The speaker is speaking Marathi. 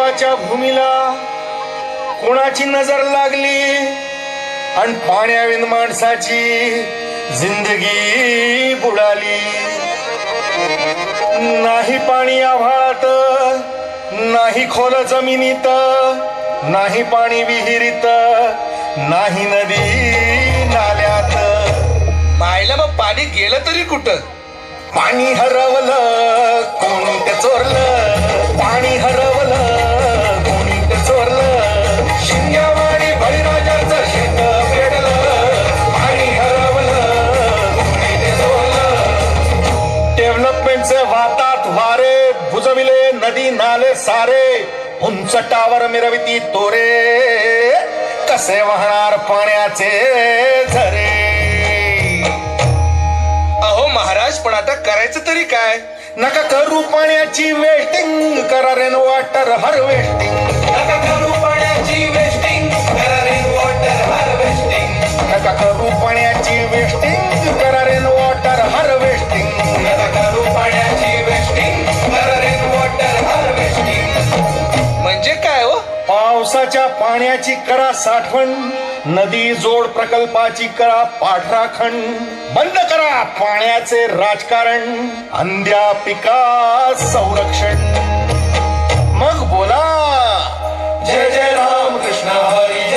देवाच्या भूमीला कोणाची नजर लागली आणि पाण्याविन माणसाची जिंदगी बुडाली. नाही पाणी आभाळात, नाही खोल जमिनीत, नाही पाणी विहिरीत, नाही नदी नाल्यात. मायला मग पाणी गेलं तरी कुठं? पाणी हरवलं कोणी ते चोरलं, पाणी हरवलं कोणी ते चोरलं. शिंग्यावाडी बळीराजाचं शेत पेटलं, पाणी हरवलं कोणी ते चोरलं. डेव्हलपमेंटचे वातात वारे बुजविले नदी नाले सारे, उंच टावर मिरविती तोरे, कसे वाहणार पाण्याचे झरे. अहो महाराज, पण आता करायचं तरी काय? नका करू पाण्याची वेस्टिंग, करा रेन वॉटर हार्वेस्टिंग. नका करू पाण्याची वेस्टिंग, करा रेन वॉटर हार्वेस्टिंग. नका करू पाण्याची वेस्टिंग, करा रेन वॉटर हार्वेस्टिंग. नका करू पाण्याची वेस्टिंग, करा रेन वॉटर हार्वेस्टिंग. म्हणजे काय हो? पावसाच्या पाण्याची करा साठवण, नदी जोड प्रकल्पाची करा पाठराखण. बंद करा पाण्याचे राजकारण, अंध्या पिका संरक्षण. मग बोला जय जय राम कृष्ण हरी.